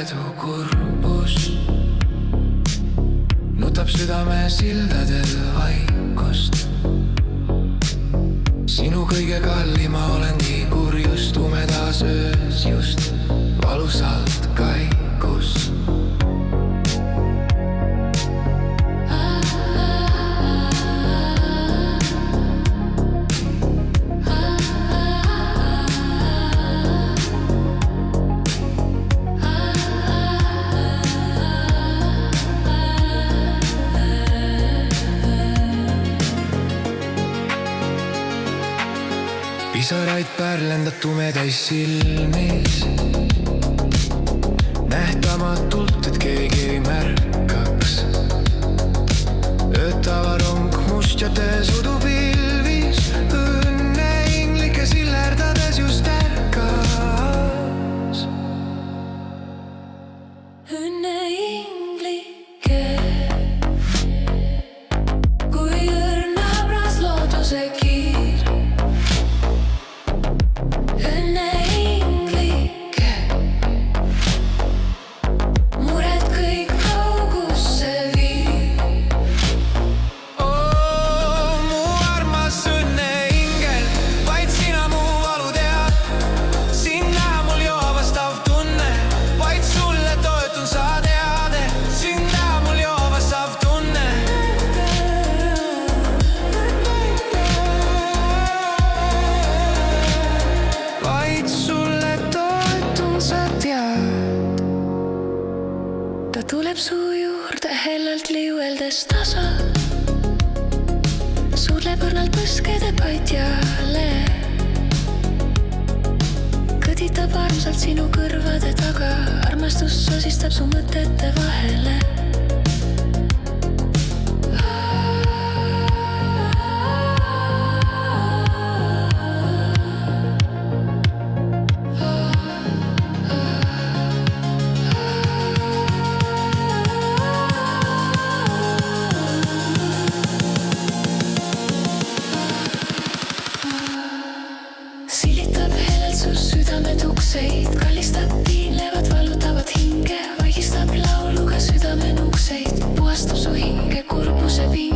ääretu kurbus nutab südame sildadel vaikust. Sinu kõige kallima olengi kurjust tumedas öös just valusalt kaikus. Pisaraid pärlendad tumedaid silmis nähtamatult, et keegi ei märkaks. Öötava rong mustjates udupilvis õnne inglike sillerdades just ärkas. Õnne inglike kui õrna habras looduse kiir. Ta tuleb suu juurde hellalt liueldes tasa, suudleb õrnalt põskede patjale, kõditab armsalt sinu kõrvade taga, armastus sosistab su mõtete vahele. Silitab hellelt su südametukseid, kallistab piinlevad, valutavad hinge, vaigistab lauluga südamenukseid, puhastab su hinge kurbuse piin.